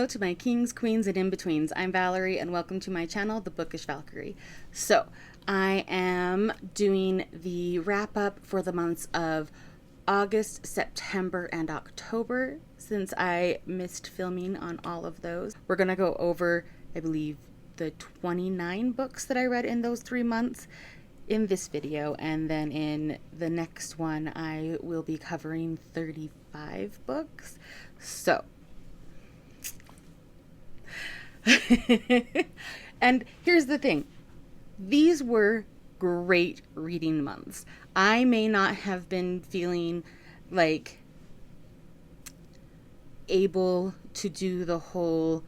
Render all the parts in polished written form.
to my kings, queens, and in-betweens. I'm Valerie, and welcome to my channel, The Bookish Valkyrie. So, I am doing the wrap-up for the months of August, September, and October, since I missed filming on all of those. We're going to go over, I believe, the 29 books that I read in those 3 months in this video, and then in the next one, I will be covering 35 books. So, and here's the thing. These were great reading months. I may not have been feeling like able to do the whole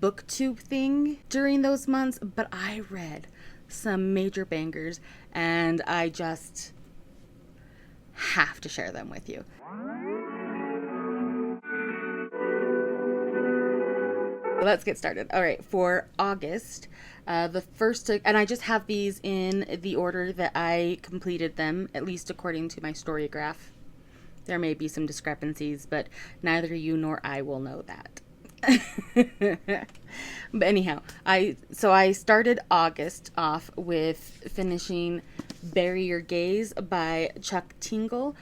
booktube thing during those months, but I read some major bangers and I just have to share them with you. Let's get started. All right, for August, the first, and I just have these in the order that I completed them, at least according to my story graph. There may be some discrepancies, but neither you nor I will know that. But anyhow, I started August off with finishing Bury Your Gaze by Chuck Tingle.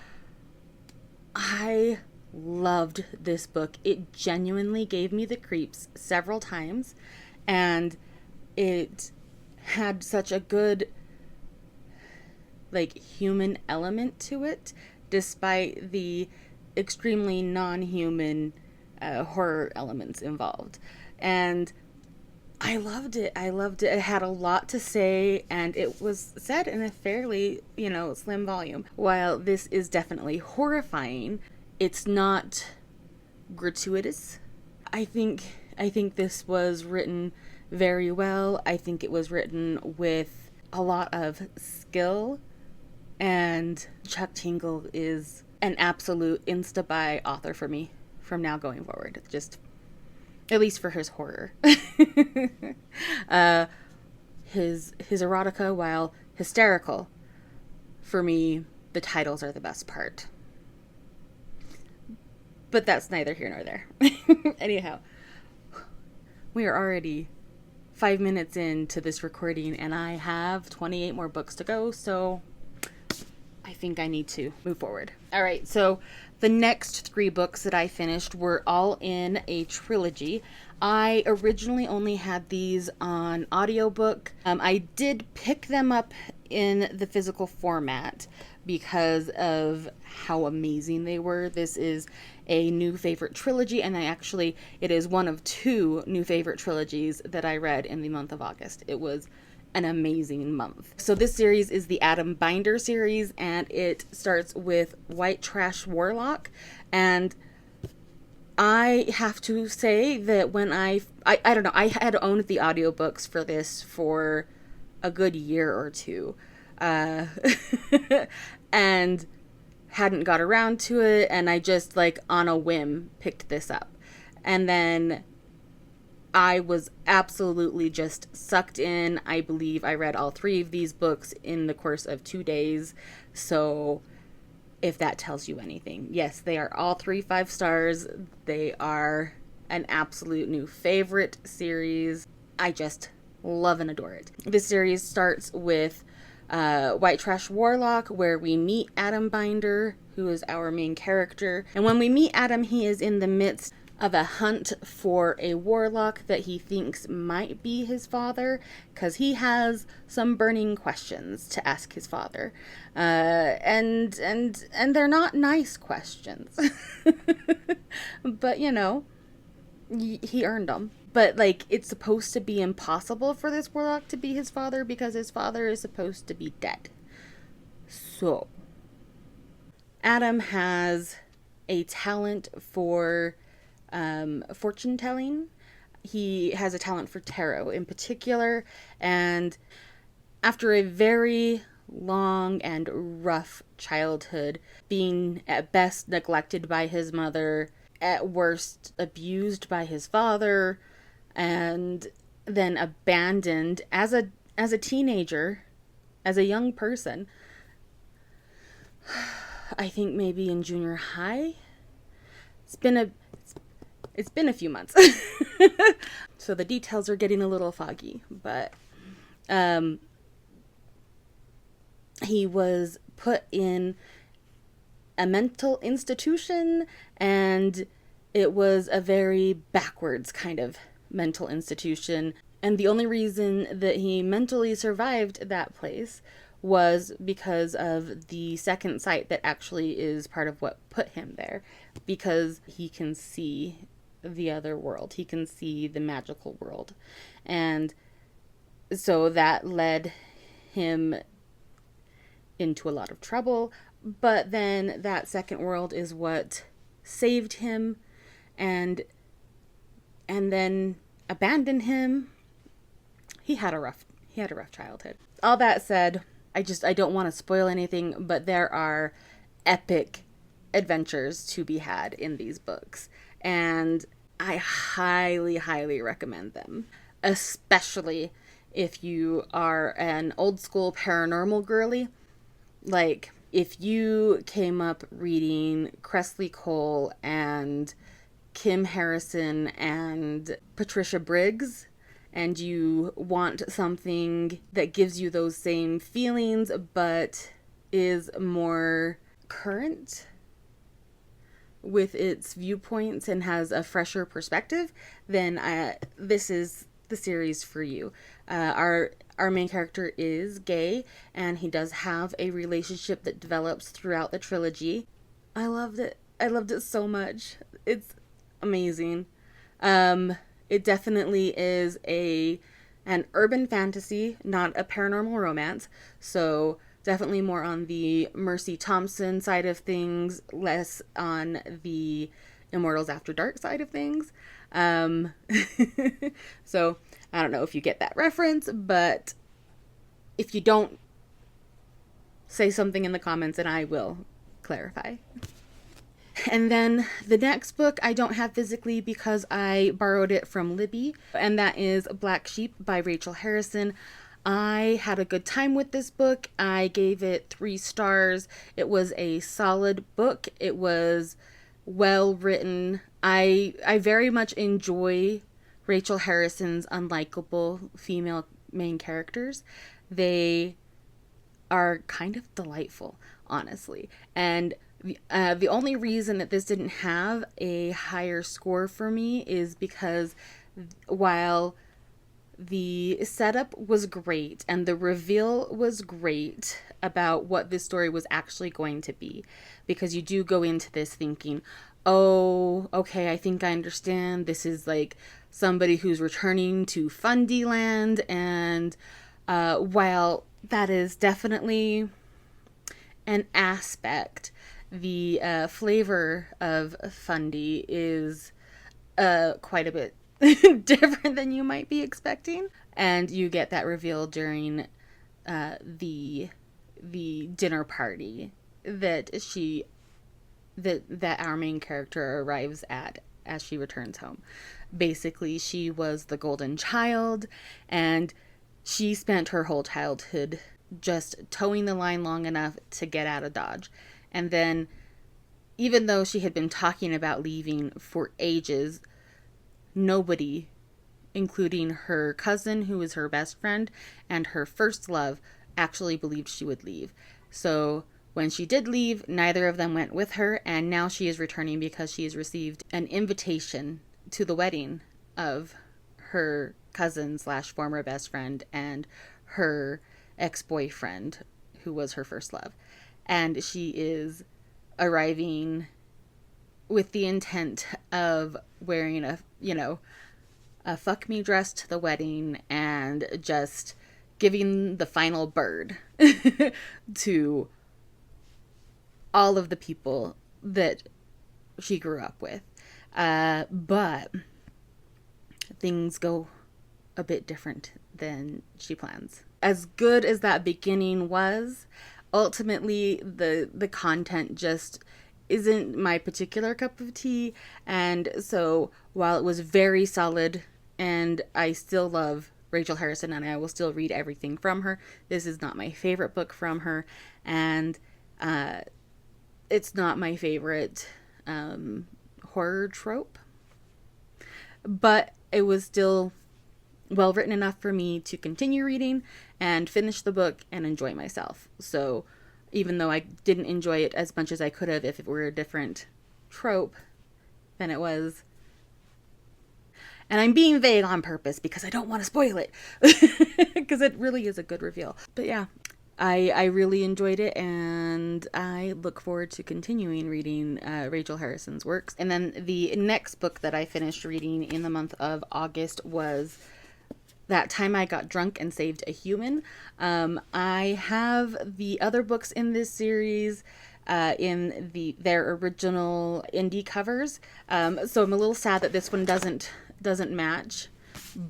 I loved this book. It genuinely gave me the creeps several times, and it had such a good human element to it, despite the extremely non-human horror elements involved. And I loved it. It had a lot to say, and it was said in a fairly, slim volume. While this is definitely horrifying, it's not gratuitous. I think this was written very well. I think it was written with a lot of skill, and Chuck Tingle is an absolute insta-buy author for me from now going forward. Just, at least for his horror. His erotica, while hysterical, for me, the titles are the best part. But that's neither here nor there. Anyhow, we are already 5 minutes into this recording, and I have 28 more books to go, so I think I need to move forward. All right, so the next 3 books that I finished were all in a trilogy. I originally only had these on audiobook. I did pick them up in the physical format because of how amazing they were. This is a new favorite trilogy, and it is one of 2 new favorite trilogies that I read in the month of August. It was an amazing month. So this series is the Adam Binder series, and it starts with White Trash Warlock. And I have to say that when I don't know, I had owned the audiobooks for this for a good year or two. And hadn't got around to it, and I just on a whim picked this up. And then I was absolutely just sucked in. I believe I read all 3 of these books in the course of 2 days. So if that tells you anything, yes, they are all 3 5 stars. They are an absolute new favorite series. I just love and adore it. This series starts with White Trash Warlock, where we meet Adam Binder, who is our main character. And when we meet Adam, he is in the midst of a hunt for a warlock that he thinks might be his father, because he has some burning questions to ask his father, and they're not nice questions, but he earned them. But it's supposed to be impossible for this warlock to be his father because his father is supposed to be dead. So Adam has a talent for fortune telling. He has a talent for tarot in particular, and after a very long and rough childhood, being at best neglected by his mother, at worst abused by his father, and then abandoned as a teenager, as a young person, I think maybe in junior high. It's been It's been a few months. So the details are getting a little foggy, but he was put in a mental institution, and it was a very backwards kind of mental institution. And the only reason that he mentally survived that place was because of the second sight that actually is part of what put him there, because he can see the other world. He can see the magical world. And so that led him into a lot of trouble. But then that second world is what saved him and then abandoned him. He had a rough childhood. All that said, I don't want to spoil anything, but there are epic adventures to be had in these books, and I highly, highly recommend them, especially if you are an old school paranormal girly. Like, if you came up reading Cressley Cole and Kim Harrison and Patricia Briggs, and you want something that gives you those same feelings but is more current with its viewpoints and has a fresher perspective, then this is the series for you. Our main character is gay, and he does have a relationship that develops throughout the trilogy. I loved it. I loved it so much. It's amazing. It definitely is an urban fantasy, not a paranormal romance. So definitely more on the Mercy Thompson side of things, less on the Immortals After Dark side of things. So I don't know if you get that reference, but if you don't, say something in the comments and I will clarify. And then the next book I don't have physically because I borrowed it from Libby, and that is Black Sheep by Rachel Harrison. I had a good time with this book. I gave it 3 stars. It was a solid book. It was well written. I very much enjoy Rachel Harrison's unlikable female main characters. They are kind of delightful, honestly. And the only reason that this didn't have a higher score for me is because while the setup was great and the reveal was great about what this story was actually going to be, because you do go into this thinking, oh, okay, I think I understand. This is like somebody who's returning to Fundy Land, and while that is definitely an aspect, the flavor of Fundy is quite a bit different than you might be expecting, and you get that reveal during the dinner party that our main character arrives at as she returns home. Basically, she was the golden child, and she spent her whole childhood just towing the line long enough to get out of Dodge. And then, even though she had been talking about leaving for ages, nobody, including her cousin, who was her best friend, and her first love, actually believed she would leave. So when she did leave, neither of them went with her, and now she is returning because she has received an invitation to the wedding of her cousin / former best friend and her ex-boyfriend, who was her first love. And she is arriving with the intent of wearing a fuck me dress to the wedding and just giving the final bird to all of the people that she grew up with. But things go a bit different than she plans. As good as that beginning was, ultimately the content just isn't my particular cup of tea. And so while it was very solid, and I still love Rachel Harrison and I will still read everything from her, this is not my favorite book from her, and it's not my favorite horror trope. but it was still well written enough for me to continue reading and finish the book and enjoy myself. So even though I didn't enjoy it as much as I could have if it were a different trope than it was. And I'm being vague on purpose because I don't want to spoil it. Because it really is a good reveal. But yeah, I really enjoyed it, and I look forward to continuing reading Rachel Harrison's works. And then the next book that I finished reading in the month of August was That Time I Got Drunk and Saved a Human. I have the other books in this series in their original indie covers, so I'm a little sad that this one doesn't match,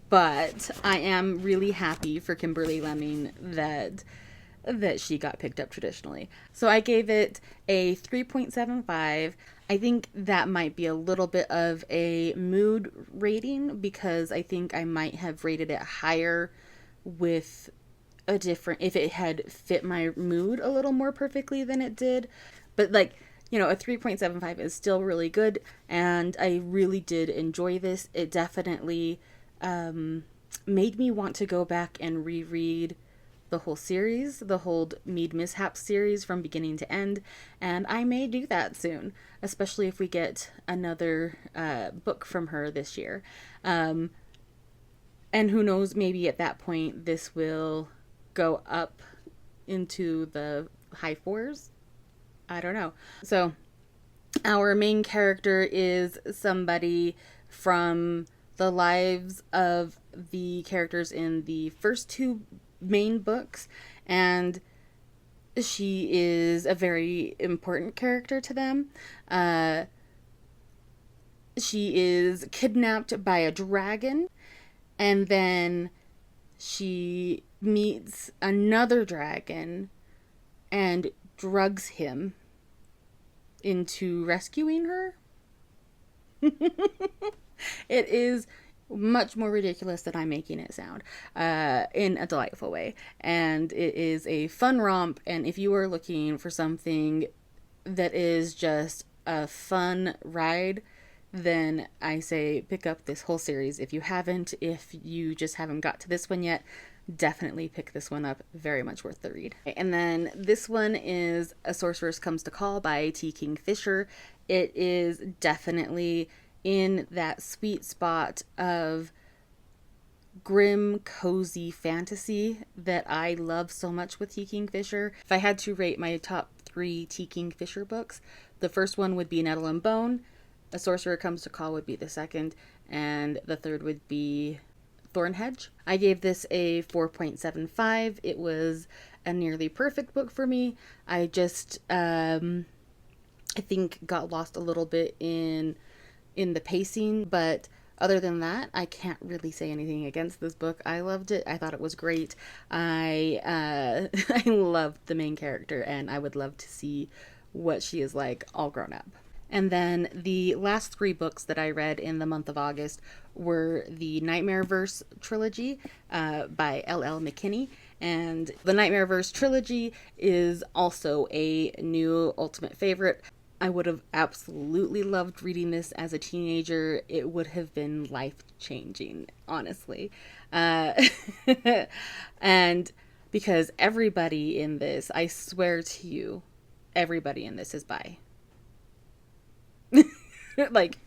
but I am really happy for Kimberly Lemming that she got picked up traditionally. So I gave it a 3.75. I think that might be a little bit of a mood rating because I think I might have rated it higher with a different, if it had fit my mood a little more perfectly than it did. But like, you know, a 3.75 is still really good, and I really did enjoy this. It definitely made me want to go back and reread the whole series, the whole Mead Mishaps series from beginning to end, and I may do that soon, especially if we get another book from her this year. And who knows, maybe at that point this will go up into the high fours. I don't know. So our main character is somebody from the lives of the characters in the first two main books, and she is a very important character to them. She is kidnapped by a dragon, and then she meets another dragon and drugs him into rescuing her. It is much more ridiculous than I'm making it sound, in a delightful way. And it is a fun romp, and if you are looking for something that is just a fun ride, then I say pick up this whole series. If you haven't, if you just haven't got to this one yet, definitely pick this one up. Very much worth the read. And then this one is A Sorceress Comes to Call by T. Kingfisher. It is definitely in that sweet spot of grim, cozy fantasy that I love so much with T. Kingfisher. If I had to rate my top 3 T. Kingfisher books, the first one would be Nettle and Bone, A Sorcerer Comes to Call would be the second, and the third would be Thornhedge. I gave this a 4.75. It was a nearly perfect book for me. I just, I think got lost a little bit in the pacing, but other than that, I can't really say anything against this book. I loved it. I thought it was great. I I loved the main character, and I would love to see what she is like all grown up. And then the last 3 books that I read in the month of August were the Nightmareverse trilogy by L.L. McKinney. And the Nightmareverse trilogy is also a new ultimate favorite. I would have absolutely loved reading this as a teenager. It would have been life-changing, honestly. And because everybody in this, I swear to you, everybody in this is bi. Like,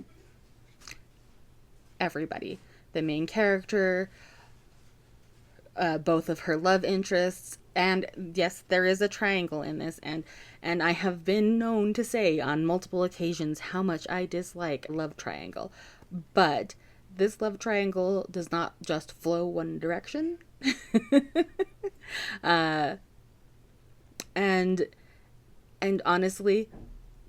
everybody. The main character, both of her love interests, and yes, there is a triangle in this, and I have been known to say on multiple occasions how much I dislike love triangle, but this love triangle does not just flow one direction. And honestly,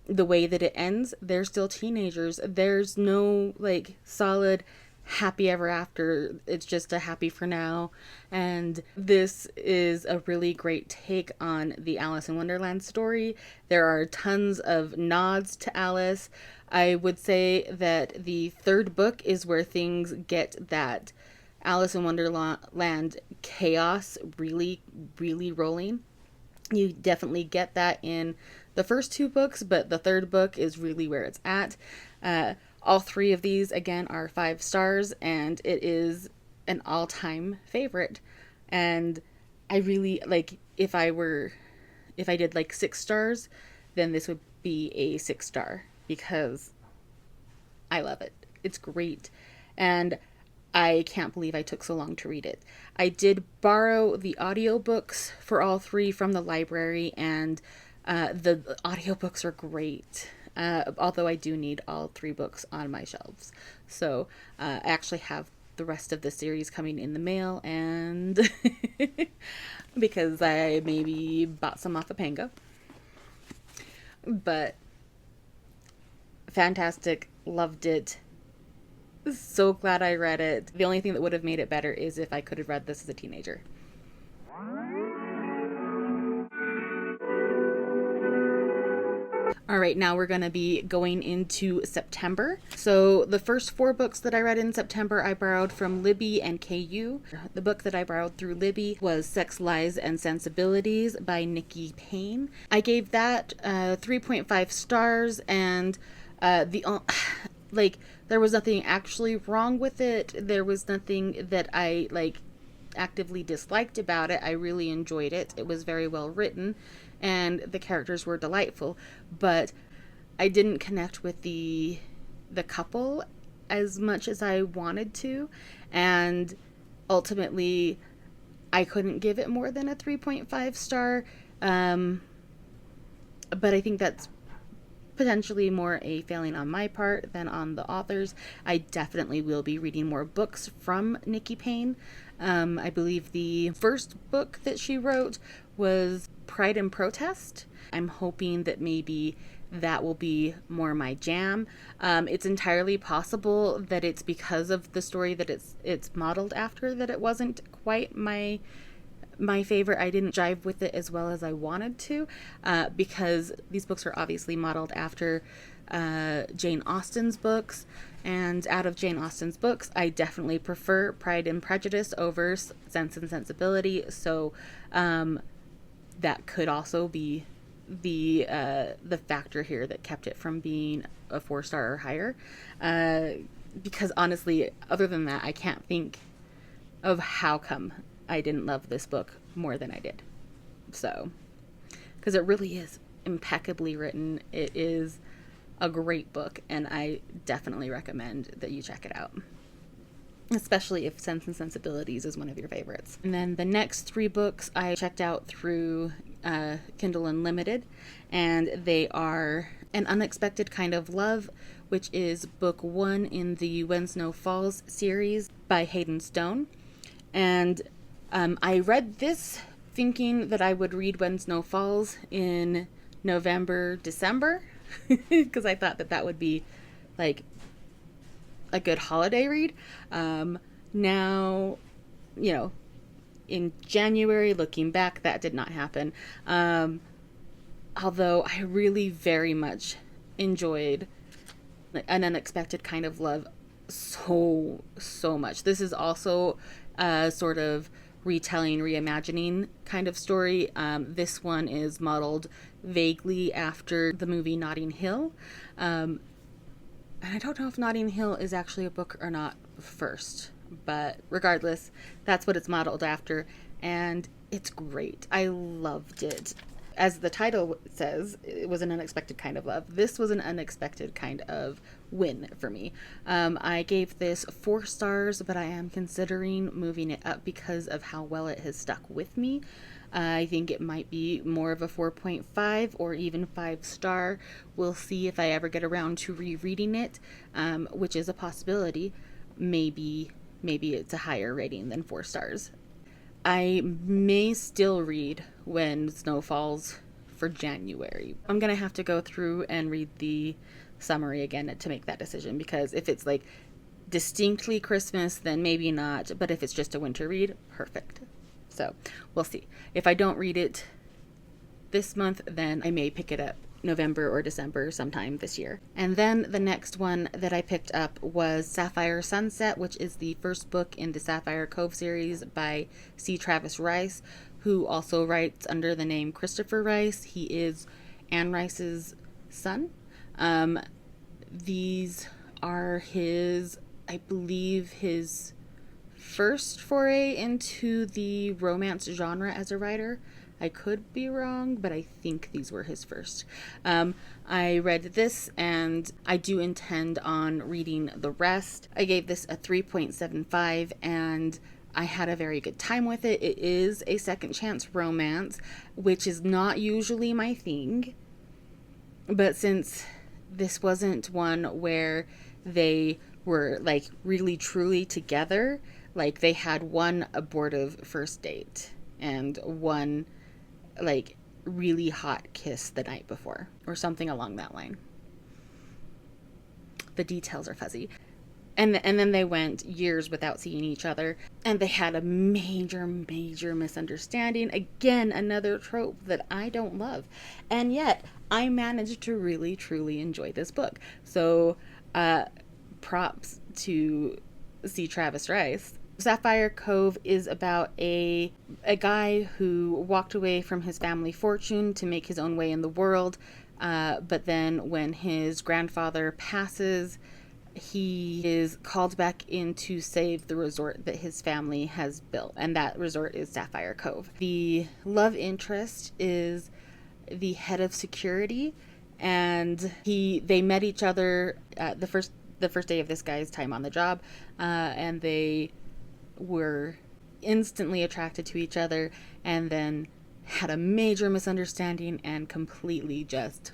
the way that it ends, they're still teenagers. There's no like solid happy ever after. It's just a happy for now. And this is a really great take on the Alice in Wonderland story. There are tons of nods to Alice. I would say that the third book is where things get that Alice in Wonderland chaos really, really rolling. You definitely get that in the first 2 books, but the third book is really where it's at. All three of these, again, are 5 stars, and it is an all-time favorite. And I really, like, if I did like 6 stars, then this would be a 6 star because I love it. It's great. And I can't believe I took so long to read it. I did borrow the audiobooks for all 3 from the library, and the audiobooks are great. Although I do need all 3 books on my shelves. So I actually have the rest of the series coming in the mail, and because I maybe bought some off of Pango. But fantastic, loved it. So glad I read it. The only thing that would have made it better is if I could have read this as a teenager. All right, now we're going to be going into September. So the first 4 books that I read in September, I borrowed from Libby and KU. The book that I borrowed through Libby was Sex, Lies, and Sensibilities by Nikki Payne. I gave that 3.5 stars, and there was nothing actually wrong with it. There was nothing that I actively disliked about it. I really enjoyed it. It was very well written, and the characters were delightful, but I didn't connect with the couple as much as I wanted to, and ultimately I couldn't give it more than a 3.5 star, but I think that's potentially more a failing on my part than on the authors. I definitely will be reading more books from Nikki Payne. I believe the first book that she wrote was Pride and Protest. I'm hoping that maybe that will be more my jam. It's entirely possible that it's because of the story that it's modeled after that it wasn't quite my favorite. I didn't jive with it as well as I wanted to, because these books are obviously modeled after Jane Austen's books, and out of Jane Austen's books, I definitely prefer Pride and Prejudice over Sense and Sensibility, so that could also be the factor here that kept it from being a 4-star or higher, because honestly, other than that, I can't think of how come I didn't love this book more than I did. So, because it really is impeccably written. It is a great book, and I definitely recommend that you check it out, especially if Sense and Sensibilities is one of your favorites. And then the next 3 books I checked out through Kindle Unlimited, and they are An Unexpected Kind of Love, which is book 1 in the When Snow Falls series by Hayden Stone. And I read this thinking that I would read When Snow Falls in November, December, because I thought that would be like a good holiday read. Now, in January, looking back, that did not happen. Although I really very much enjoyed An Unexpected Kind of Love so much. This is also a sort of retelling, reimagining kind of story. This one is modeled vaguely after the movie Notting Hill. And I don't know if Notting Hill is actually a book or not first, but regardless, that's what it's modeled after, and it's great. I loved it. As the title says, it was an unexpected kind of love. This was an unexpected kind of win for me. I gave this 4 stars, but I am considering moving it up because of how well it has stuck with me. I think it might be more of a 4.5 or even 5 star. We'll see if I ever get around to rereading it, which is a possibility. Maybe it's a higher rating than 4 stars. I may still read When Snow Falls for January. I'm going to have to go through and read the summary again to make that decision, because if it's like distinctly Christmas, then maybe not, but if it's just a winter read, perfect. So we'll see. If I don't read it this month, then I may pick it up November or December sometime this year. And then the next one that I picked up was Sapphire Sunset, which is the first book in the Sapphire Cove series by C. Travis Rice, who also writes under the name Christopher Rice. He is Anne Rice's son. These are I believe, his first foray into the romance genre as a writer. I could be wrong, but I think these were his first. I read this and I do intend on reading the rest. I gave this a 3.75 and I had a very good time with it. It is a second chance romance, which is not usually my thing. But since this wasn't one where they were like really truly together, like they had one abortive first date and one like really hot kiss the night before or something along that line. The details are fuzzy. And then they went years without seeing each other, and they had a major misunderstanding. Again, another trope that I don't love. And yet, I managed to really, truly enjoy this book. So, props to C. Travis Rice. Sapphire Cove is about a guy who walked away from his family fortune to make his own way in the world. But then when his grandfather passes, he is called back in to save the resort that his family has built, and that resort is Sapphire Cove. The love interest is the head of security, and they met each other the first day of this guy's time on the job, and they were instantly attracted to each other, and then had a major misunderstanding and completely just...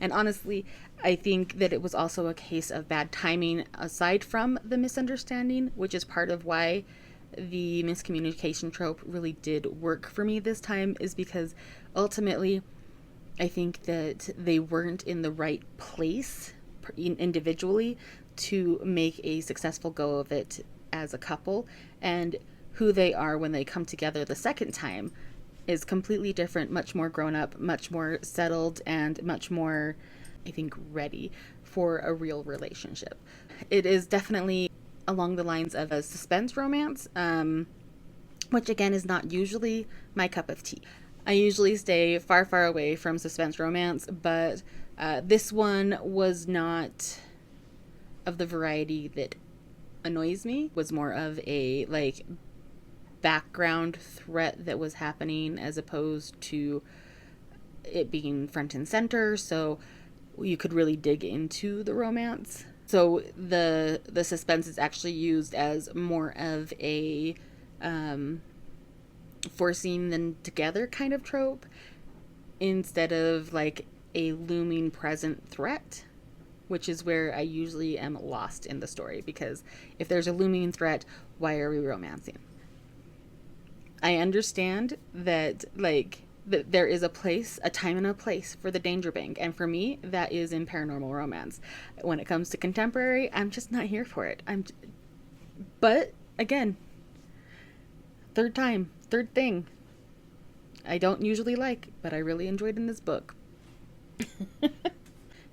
And honestly, I think that it was also a case of bad timing aside from the misunderstanding, which is part of why the miscommunication trope really did work for me this time, is because ultimately I think that they weren't in the right place individually to make a successful go of it as a couple, and who they are when they come together the second time is completely different, much more grown up, much more settled, and much more, I think, ready for a real relationship. It is definitely along the lines of a suspense romance, which again is not usually my cup of tea. I usually stay far, far away from suspense romance, but this one was not of the variety that annoys me. It was more of a like background threat that was happening as opposed to it being front and center, so you could really dig into the romance. So the suspense is actually used as more of a forcing them together kind of trope instead of like a looming present threat, which is where I usually am lost in the story, because if there's a looming threat, why are we romancing? I understand that that there is a time and a place for the danger bank, and for me that is in paranormal romance. When it comes to contemporary, I'm just not here for it. But again, third thing I don't usually like, but I really enjoyed in this book.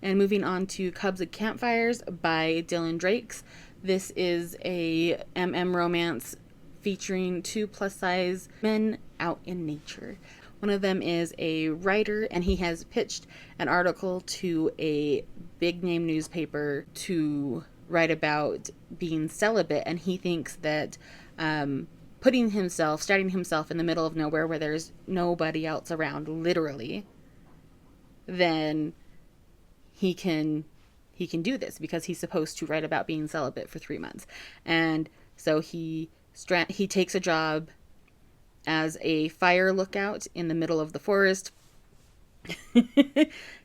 And moving on to Cubs and Campfires by Dylan Drakes. This is a romance featuring 2 plus-size men out in nature. One of them is a writer, and he has pitched an article to a big-name newspaper to write about being celibate, and he thinks that starting himself in the middle of nowhere where there's nobody else around, literally, then he can do this because he's supposed to write about being celibate for 3 months. And so he takes a job as a fire lookout in the middle of the forest,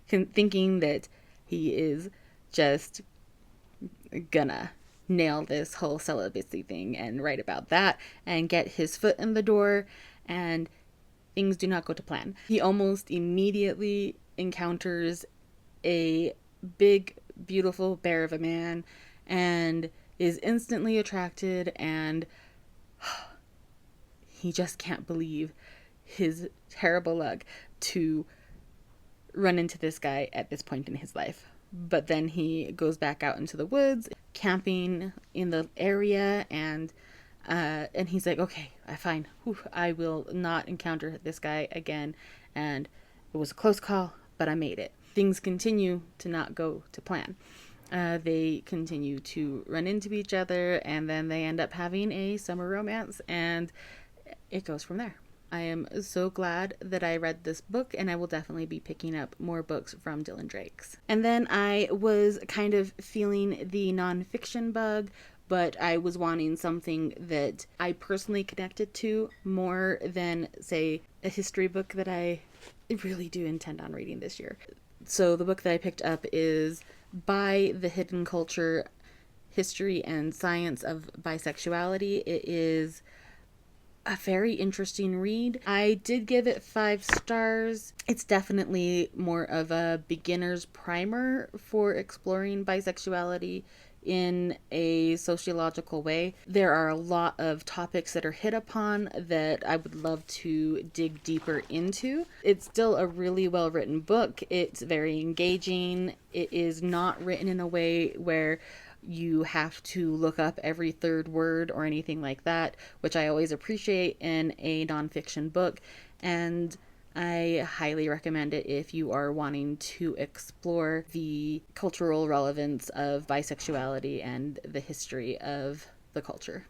thinking that he is just gonna nail this whole celibacy thing and write about that and get his foot in the door, and things do not go to plan. He almost immediately encounters a big, beautiful bear of a man and is instantly attracted, and he just can't believe his terrible luck to run into this guy at this point in his life. But then he goes back out into the woods, camping in the area, and he's like, okay, fine. I will not encounter this guy again. And it was a close call, but I made it. Things continue to not go to plan. They continue to run into each other, and then they end up having a summer romance, and it goes from there. I am so glad that I read this book, and I will definitely be picking up more books from Dylan Drakes. And then I was kind of feeling the nonfiction bug, but I was wanting something that I personally connected to more than, say, a history book that I really do intend on reading this year. So the book that I picked up is By the Hidden Culture, History and Science of Bisexuality. It is a very interesting read. I did give it 5 stars. It's definitely more of a beginner's primer for exploring bisexuality in a sociological way. There are a lot of topics that are hit upon that I would love to dig deeper into. It's still a really well written book. It's very engaging. It is not written in a way where you have to look up every third word or anything like that, which I always appreciate in a nonfiction book. And I highly recommend it if you are wanting to explore the cultural relevance of bisexuality and the history of the culture.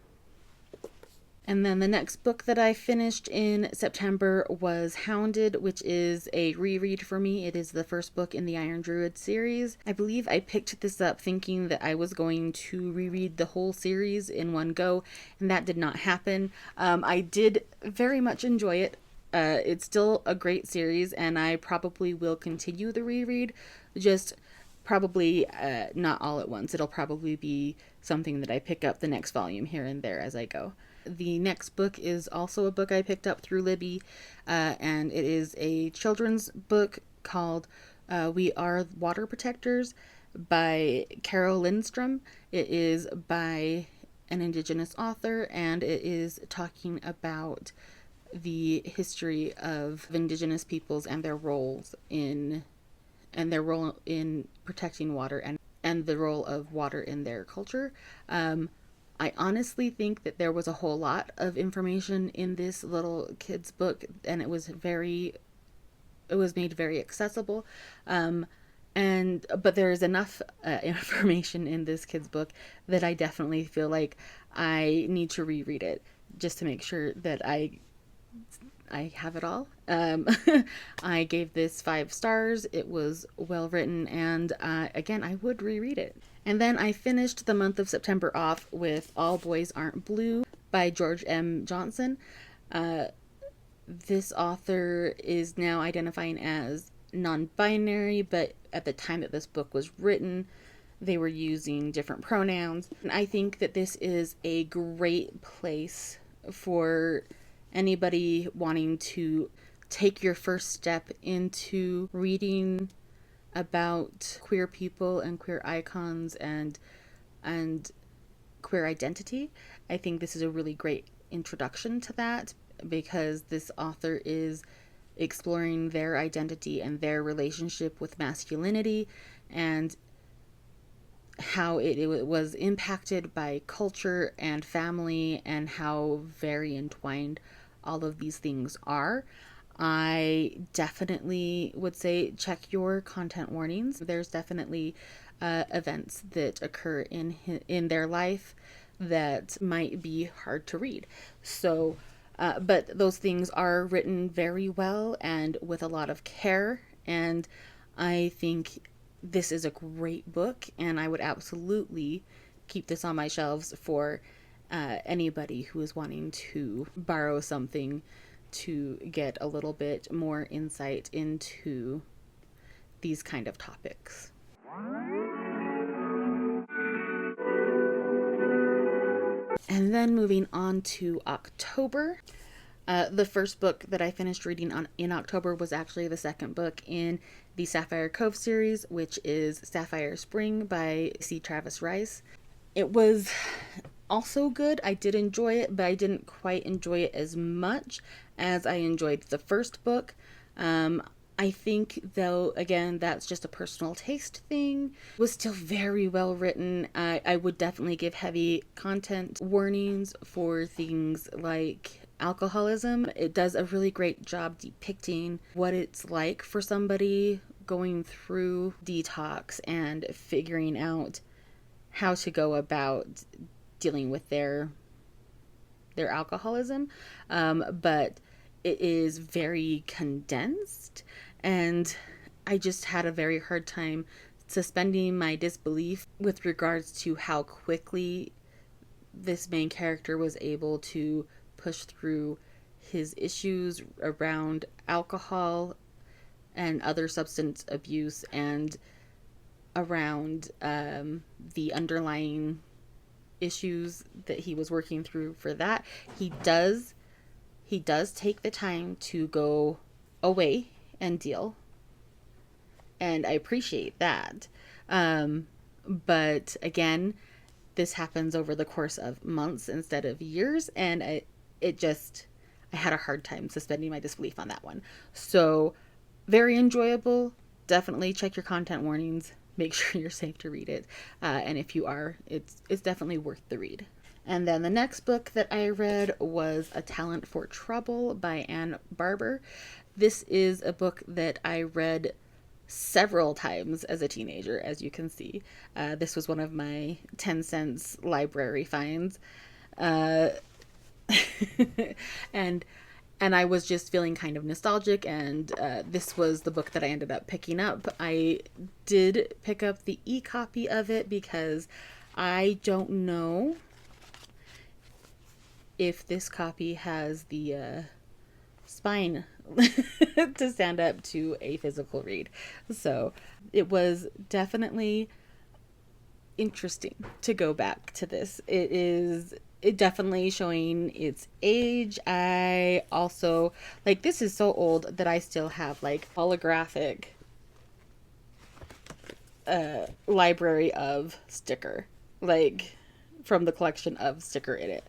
And then the next book that I finished in September was Hounded, which is a reread for me. It is the first book in the Iron Druid series. I believe I picked this up thinking that I was going to reread the whole series in one go, and that did not happen. I did very much enjoy it. It's still a great series, and I probably will continue the reread, just probably not all at once. It'll probably be something that I pick up the next volume here and there as I go. The next book is also a book I picked up through Libby, and it is a children's book called We Are Water Protectors by Carol Lindstrom. It is by an Indigenous author, and it is talking about the history of Indigenous peoples and their roles in protecting water and the role of water in their culture. I honestly think that there was a whole lot of information in this little kid's book, and it was made very accessible. But there is enough information in this kid's book that I definitely feel like I need to reread it just to make sure that I have it all. I gave this 5 stars. It was well written, and again, I would reread it. And then I finished the month of September off with All Boys Aren't Blue by George M. Johnson. This author is now identifying as non-binary, but at the time that this book was written, they were using different pronouns. And I think that this is a great place for anybody wanting to take your first step into reading about queer people and queer icons and queer identity. I think this is a really great introduction to that, because this author is exploring their identity and their relationship with masculinity and how it was impacted by culture and family, and how very entwined all of these things are. I definitely would say check your content warnings. There's definitely events that occur in their life that might be hard to read. So, but those things are written very well and with a lot of care. And I think this is a great book, and I would absolutely keep this on my shelves for anybody who is wanting to borrow something to get a little bit more insight into these kind of topics. And then moving on to October. The first book that I finished reading in October was actually the second book in the Sapphire Cove series, which is Sapphire Spring by C. Travis Rice. It was also good. I did enjoy it, but I didn't quite enjoy it as much as I enjoyed the first book. I think, though, again, that's just a personal taste thing. It was still very well written. I would definitely give heavy content warnings for things like alcoholism. It does a really great job depicting what it's like for somebody going through detox and figuring out how to go about dealing with their alcoholism, but it is very condensed, and I just had a very hard time suspending my disbelief with regards to how quickly this main character was able to push through his issues around alcohol and other substance abuse, and around the underlying issues that he was working through for that. He does take the time to go away and deal, and I appreciate that. But again, this happens over the course of months instead of years, and I had a hard time suspending my disbelief on that one. So very enjoyable. Definitely check your content warnings. Make sure you're safe to read it. And if you are, it's definitely worth the read. And then the next book that I read was A Talent for Trouble by Anne Barber. This is a book that I read several times as a teenager, as you can see. This was one of my 10 cents library finds. And I was just feeling kind of nostalgic, and this was the book that I ended up picking up. I did pick up the e-copy of it because I don't know if this copy has the spine to stand up to a physical read. So it was definitely interesting to go back to this. It definitely showing its age. I also, like, this is so old that I still have, like, holographic library of sticker, like, from the collection of sticker in it.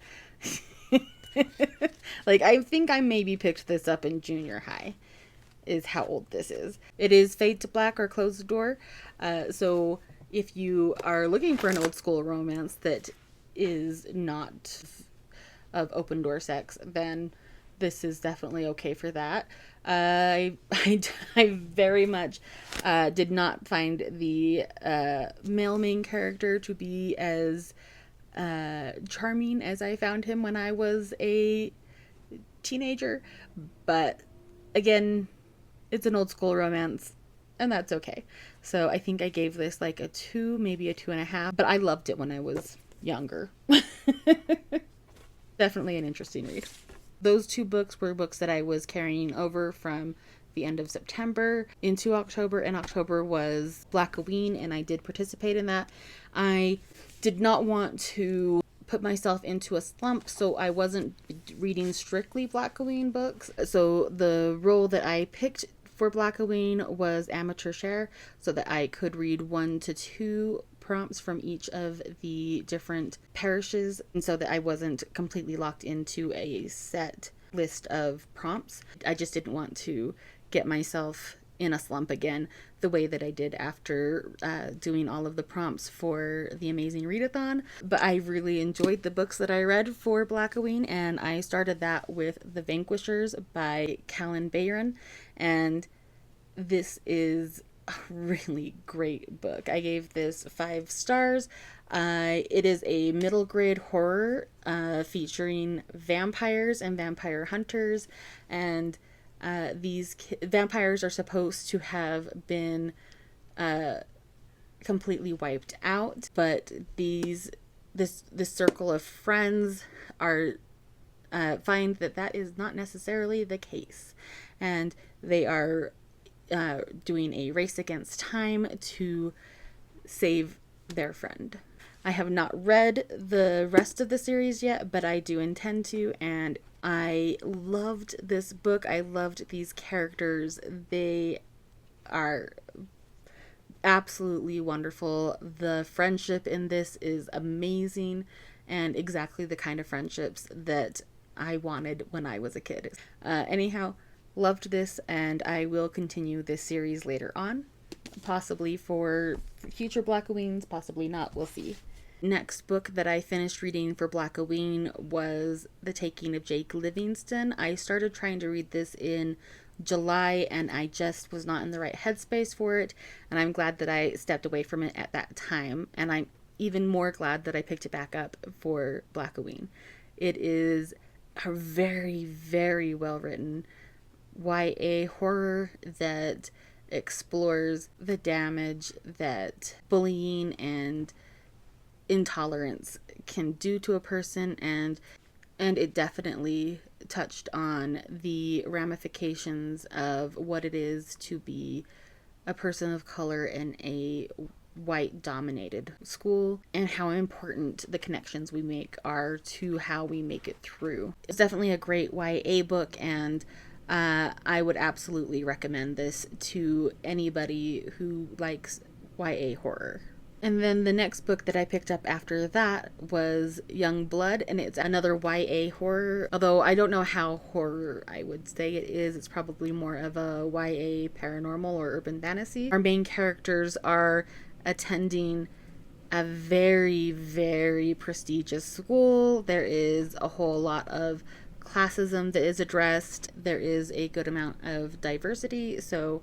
Like, I think I maybe picked this up in junior high, is how old this is. It is Fade to Black or Close the Door. So if you are looking for an old school romance that is not of open door sex, then this is definitely okay for that. I very much did not find the male main character to be as charming as I found him when I was a teenager, but again, it's an old school romance, and that's okay. So I think I gave this like a 2, maybe a 2.5, but I loved it when I was younger. Definitely an interesting read. Those 2 books were books that I was carrying over from the end of September into October, and October was Blackoween, and I did participate in that. I did not want to put myself into a slump, so I wasn't reading strictly Blackoween books. So the role that I picked for Blackoween was amateur share, so that I could read 1 to 2 prompts from each of the different parishes, and so that I wasn't completely locked into a set list of prompts. I just didn't want to get myself in a slump again the way that I did after doing all of the prompts for the amazing readathon. But I really enjoyed the books that I read for Blackoween, and I started that with The Vanquishers by Kaale, and this is a really great book. I gave this 5 stars. It is a middle grade horror featuring vampires and vampire hunters, and these vampires are supposed to have been completely wiped out, but this circle of friends are find that is not necessarily the case, and they are doing a race against time to save their friend. I have not read the rest of the series yet, but I do intend to, and I loved this book. I loved these characters. They are absolutely wonderful. The friendship in this is amazing, and exactly the kind of friendships that I wanted when I was a kid. Anyhow, loved this, and I will continue this series later on, possibly for future Blackoweens, possibly not, we'll see. Next book that I finished reading for Blackoween was The Taking of Jake Livingston. I started trying to read this in July, and I just was not in the right headspace for it. And I'm glad that I stepped away from it at that time. And I'm even more glad that I picked it back up for Blackoween. It is a very, very well written YA horror that explores the damage that bullying and intolerance can do to a person, and it definitely touched on the ramifications of what it is to be a person of color in a white dominated school, and how important the connections we make are to how we make it through. It's definitely a great YA book, and I would absolutely recommend this to anybody who likes YA horror. And then the next book that I picked up after that was Young Blood, and it's another YA horror. Although I don't know how horror I would say it is. It's probably more of a YA paranormal or urban fantasy. Our main characters are attending a very, very prestigious school. There is a whole lot of classism that is addressed. There is a good amount of diversity. So,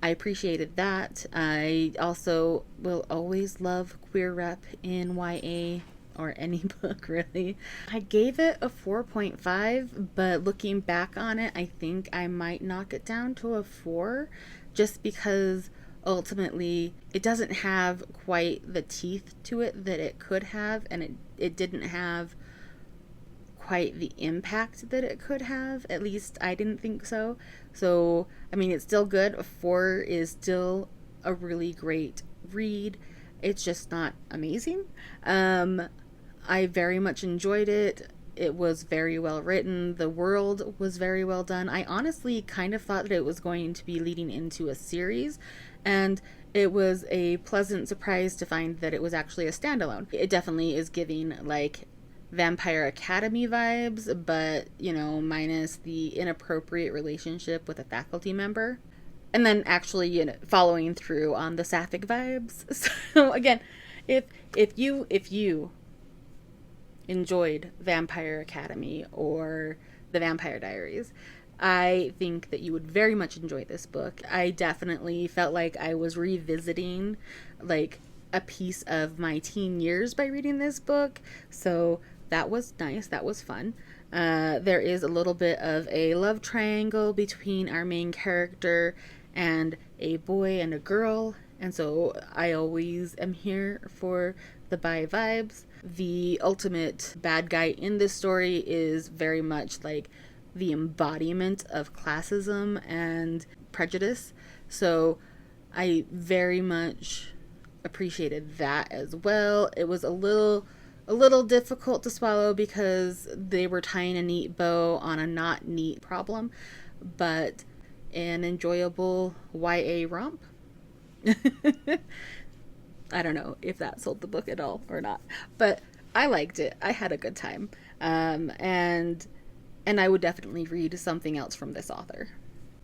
I appreciated that. I also will always love queer rep in YA or any book, really. I gave it a 4.5, but looking back on it, I think I might knock it down to a 4, just because ultimately it doesn't have quite the teeth to it that it could have, and it didn't have quite the impact that it could have. At least I didn't think so. So, I mean, it's still good. A 4 is still a really great read. It's just not amazing. I very much enjoyed it. It was very well written. The world was very well done. I honestly kind of thought that it was going to be leading into a series, and it was a pleasant surprise to find that it was actually a standalone. It definitely is giving like Vampire Academy vibes, but, you know, minus the inappropriate relationship with a faculty member. And then actually, you know, following through on the sapphic vibes. So again, if you enjoyed Vampire Academy or The Vampire Diaries, I think that you would very much enjoy this book. I definitely felt like I was revisiting like a piece of my teen years by reading this book. So that was nice. That was fun. There is a little bit of a love triangle between our main character and a boy and a girl. And so I always am here for the bi vibes. The ultimate bad guy in this story is very much like the embodiment of classism and prejudice. So I very much appreciated that as well. It was a little difficult to swallow because they were tying a neat bow on a not neat problem, but an enjoyable YA romp. I don't know if that sold the book at all or not, but I liked it. I had a good time. And I would definitely read something else from this author.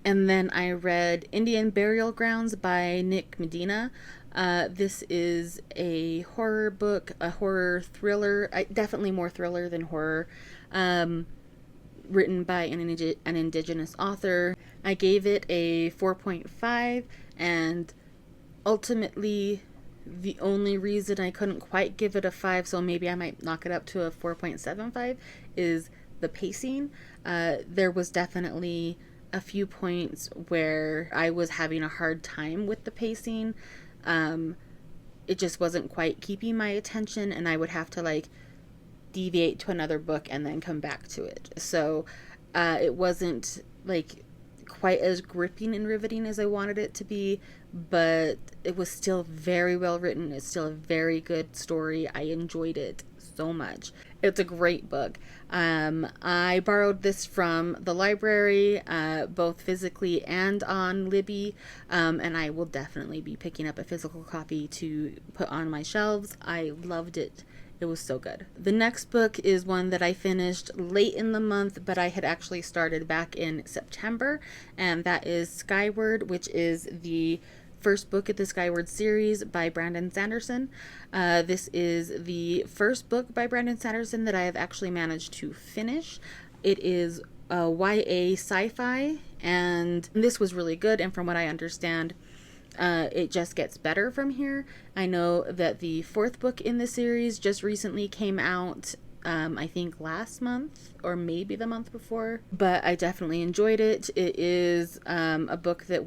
And then I read Indian Burial Grounds by Nick Medina. This is a horror book, a horror thriller, definitely more thriller than horror, written by an indigenous author. I gave it a 4.5, and ultimately the only reason I couldn't quite give it a 5, so maybe I might knock it up to a 4.75, is the pacing. There was definitely a few points where I was having a hard time with the pacing. It just wasn't quite keeping my attention, and I would have to like deviate to another book and then come back to it. So it wasn't like quite as gripping and riveting as I wanted it to be, but it was still very well written. It's still a very good story. I enjoyed it so much. It's a great book. I borrowed this from the library, both physically and on Libby, and I will definitely be picking up a physical copy to put on my shelves. I loved it. It was so good. The next book is one that I finished late in the month, but I had actually started back in September, and that is Skyward, which is the first book of the Skyward series by Brandon Sanderson. This is the first book by Brandon Sanderson that I have actually managed to finish. It is YA sci-fi, and this was really good, and from what I understand, it just gets better from here. I know that the fourth book in the series just recently came out, I think last month or maybe the month before, but I definitely enjoyed it. It is a book that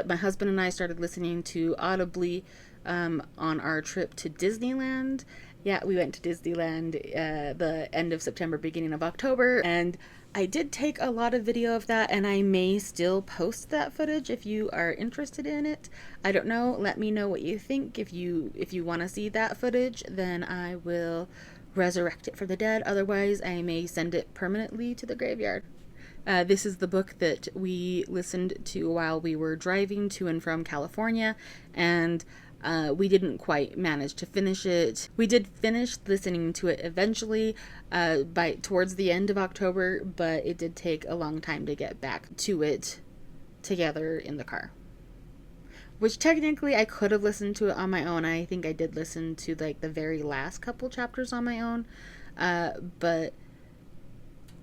my husband and I started listening to audibly on our trip to Disneyland. Yeah, we went to Disneyland the end of September, beginning of October, and I did take a lot of video of that, and I may still post that footage if you are interested in it. I don't know. Let me know what you think. If you want to see that footage, then I will resurrect it from the dead. Otherwise, I may send it permanently to the graveyard. This is the book that we listened to while we were driving to and from California, and we didn't quite manage to finish it. We did finish listening to it eventually towards the end of October, but it did take a long time to get back to it together in the car. Which technically I could have listened to it on my own. I think I did listen to like the very last couple chapters on my own, but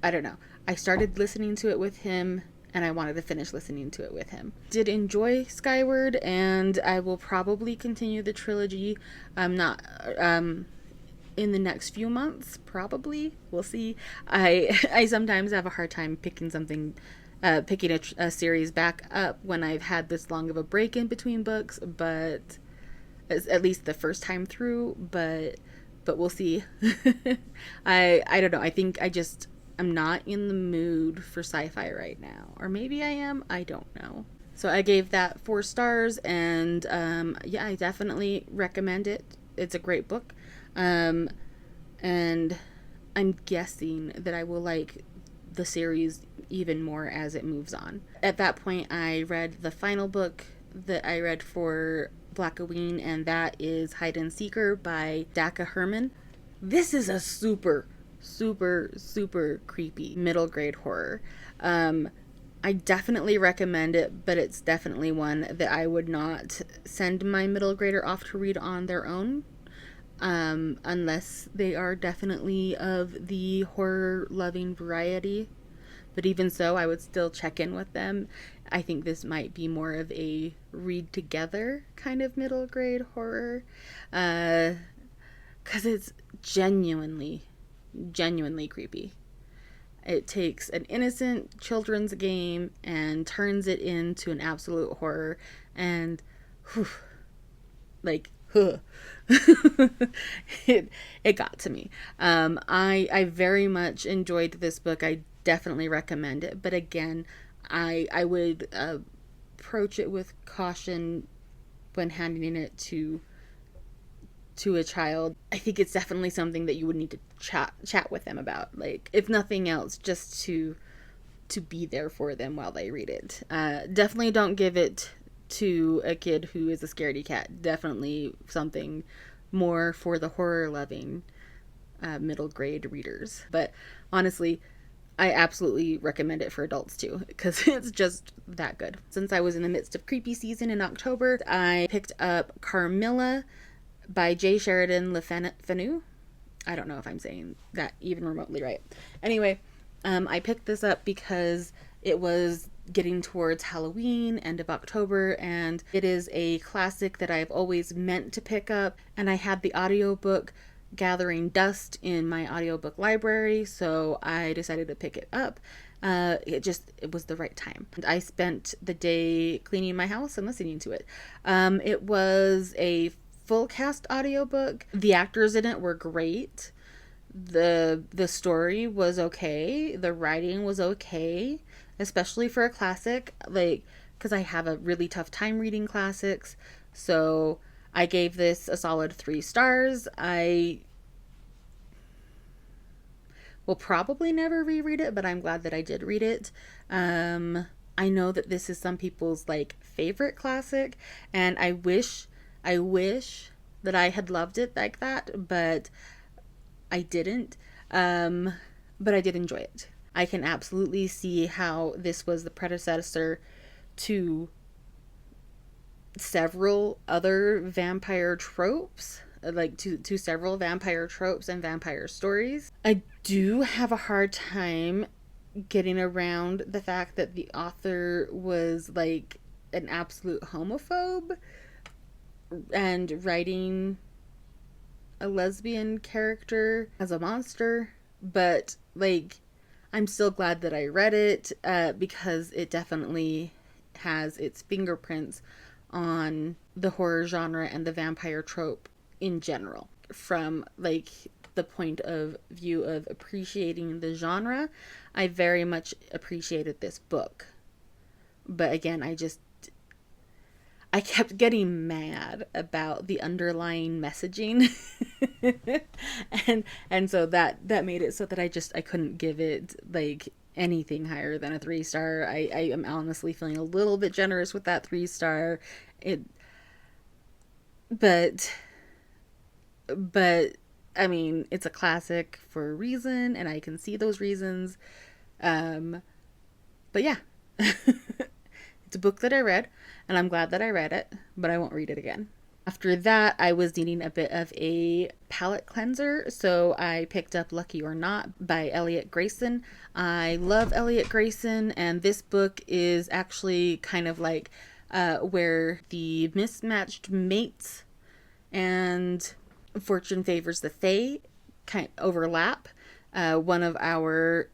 I don't know. I started listening to it with him, and I wanted to finish listening to it with him. Did enjoy Skyward, and I will probably continue the trilogy. Not in the next few months, probably. We'll see. I sometimes have a hard time picking a series back up when I've had this long of a break in between books, but at least the first time through. But we'll see. I don't know. I think I'm not in the mood for sci-fi right now. Or maybe I am. I don't know. So I gave that 4 stars, and yeah, I definitely recommend it. It's a great book. And I'm guessing that I will like the series even more as it moves on. At that point, I read the final book that I read for Blackoween, and that is Hide and Seeker by Daka Herman. This is a super creepy middle grade horror. I definitely recommend it, but it's definitely one that I would not send my middle grader off to read on their own, unless they are definitely of the horror loving variety. But even so, I would still check in with them. I think this might be more of a read together kind of middle grade horror, because it's genuinely creepy. It takes an innocent children's game and turns it into an absolute horror, and it got to me. I very much enjoyed this book. I definitely recommend it, but again, I would approach it with caution when handing it to a child. I think it's definitely something that you would need to chat with them about, like, if nothing else, just to be there for them while they read it. Definitely don't give it to a kid who is a scaredy cat. Definitely something more for the horror loving middle grade readers. But honestly, I absolutely recommend it for adults too, because it's just that good. Since I was in the midst of creepy season in October, I picked up Carmilla by J. Sheridan Le Fanu. I don't know if I'm saying that even remotely right. Anyway, I picked this up because it was getting towards Halloween, end of October, and it is a classic that I've always meant to pick up, and I had the audiobook Gathering Dust in my audiobook library, so I decided to pick it up. It was the right time. And I spent the day cleaning my house and listening to it. It was a full cast audiobook. The actors in it were great. The story was okay. The writing was okay, especially for a classic, like, because I have a really tough time reading classics. So I gave this a solid 3 stars. I will probably never reread it, but I'm glad that I did read it. I know that this is some people's like favorite classic, and I wish that I had loved it like that, but I didn't. But I did enjoy it. I can absolutely see how this was the predecessor to several other vampire tropes, like to several vampire tropes and vampire stories. I do have a hard time getting around the fact that the author was like an absolute homophobe and writing a lesbian character as a monster. But like, I'm still glad that I read it, because it definitely has its fingerprints on the horror genre and the vampire trope in general. From like the point of view of appreciating the genre, I very much appreciated this book. But again, I kept getting mad about the underlying messaging. and so that made it so that I couldn't give it like anything higher than a 3-star. I am honestly feeling a little bit generous with that 3-star. It but but I mean, it's a classic for a reason, and I can see those reasons. Um, but yeah, it's a book that I read, and I'm glad that I read it, but I won't read it again. After that, I was needing a bit of a palate cleanser, so I picked up Lucky or Not by Elliot Grayson. I love Elliot Grayson, and this book is actually kind of like where the mismatched mates and Fortune Favors the Fae kind of overlap. One of our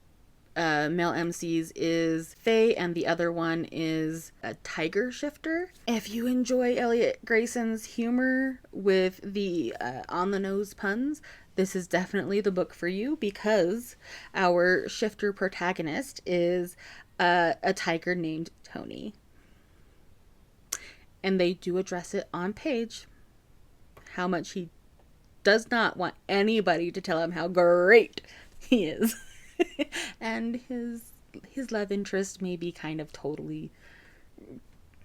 male MCs is Faye, and the other one is a tiger shifter. If you enjoy Elliot Grayson's humor with the on the nose puns, this is definitely the book for you, because our shifter protagonist is a tiger named Tony. And they do address it on page, how much he does not want anybody to tell him how great he is. And his love interest maybe kind of totally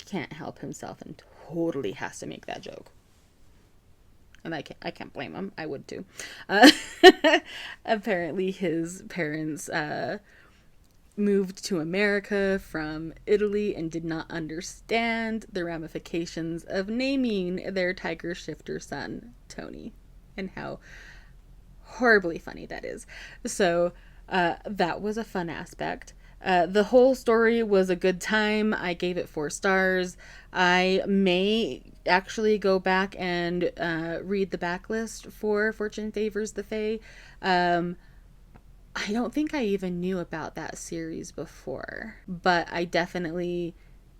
can't help himself and totally has to make that joke. And I can't blame him. I would too. Apparently his parents moved to America from Italy and did not understand the ramifications of naming their tiger shifter son Tony, and how horribly funny that is. So that was a fun aspect. The whole story was a good time. I gave it 4 stars. I may actually go back and read the backlist for Fortune Favors the Fae. I don't think I even knew about that series before, but I definitely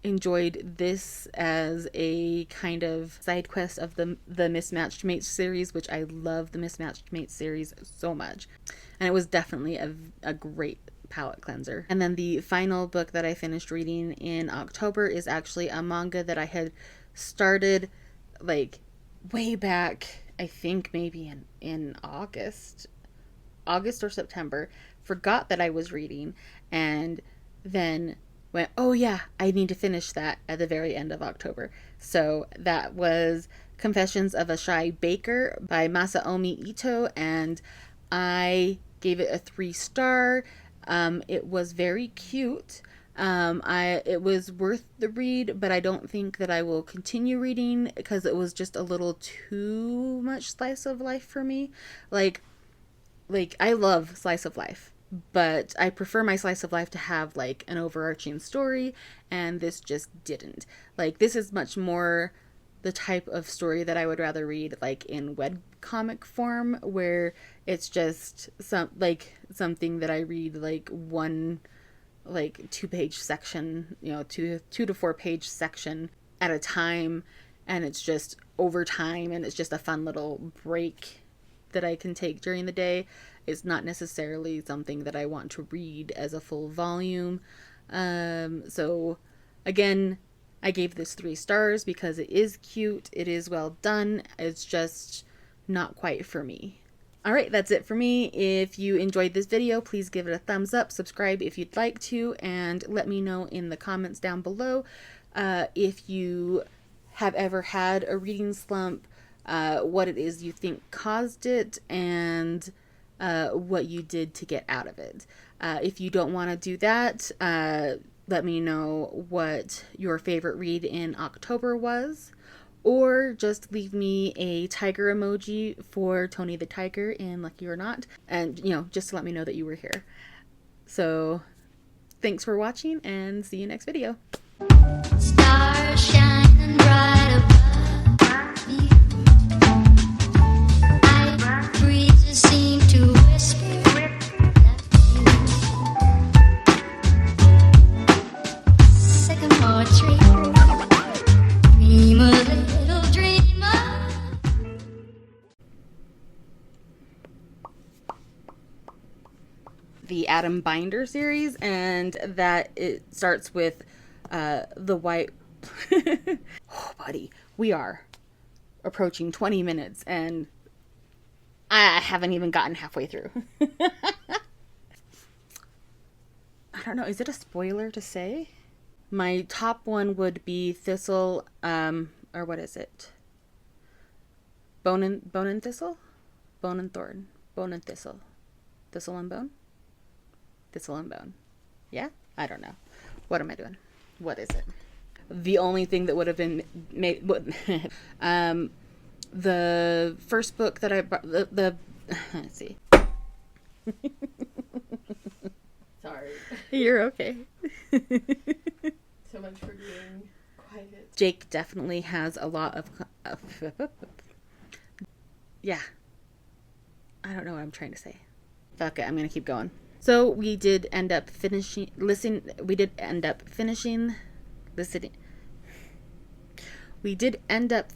enjoyed this as a kind of side quest of the Mismatched Mates series, which I love the Mismatched Mates series so much. And it was definitely a great palate cleanser. And then the final book that I finished reading in October is actually a manga that I had started like way back, I think maybe in August or September, forgot that I was reading, and then went, oh yeah, I need to finish that at the very end of October. So that was Confessions of a Shy Baker by Masaomi Ito, and I gave it a 3-star. It was very cute. It was worth the read, but I don't think that I will continue reading because it was just a little too much slice of life for me. Like I love slice of life, but I prefer my slice of life to have like an overarching story, and this just didn't. Like, this is much more the type of story that I would rather read like in webcomic form, where it's just something that I read like one like 2-page section, 2 to 4 page section at a time, and it's just over time, and it's just a fun little break that I can take during the day. It's not necessarily something that I want to read as a full volume. So again, I gave this 3 stars because it is cute, it is well done, it's just not quite for me. Alright, that's it for me. If you enjoyed this video, please give it a thumbs up, subscribe if you'd like to, and let me know in the comments down below if you have ever had a reading slump, what it is you think caused it, and what you did to get out of it. If you don't want to do that, let me know what your favorite read in October was, or just leave me a tiger emoji for Tony the Tiger in Lucky or Not, and just to let me know that you were here. So Thanks for watching, and see you next video. Stars shining bright above me. Night breezes seem to whisper that sycamore tree. Dream a little dreamer. The Atom Binder series, and that it starts with the white. Oh, buddy, we are approaching 20 minutes, and I haven't even gotten halfway through. I don't know. Is it a spoiler to say? My top one would be Thistle, or what is it? Bone and Thistle? Bone and Thorn. Bone and Thistle. Thistle and Bone? Thistle and Bone. Yeah? I don't know. What am I doing? What is it? The only thing that would have been made... the first book that I brought... Let's see. Sorry. You're okay. So much for being quiet. Jake definitely has a lot of... yeah. I don't know what I'm trying to say. Fuck it, I'm going to keep going. So we did end up finishing... We did end up finishing... Listening. We did end up...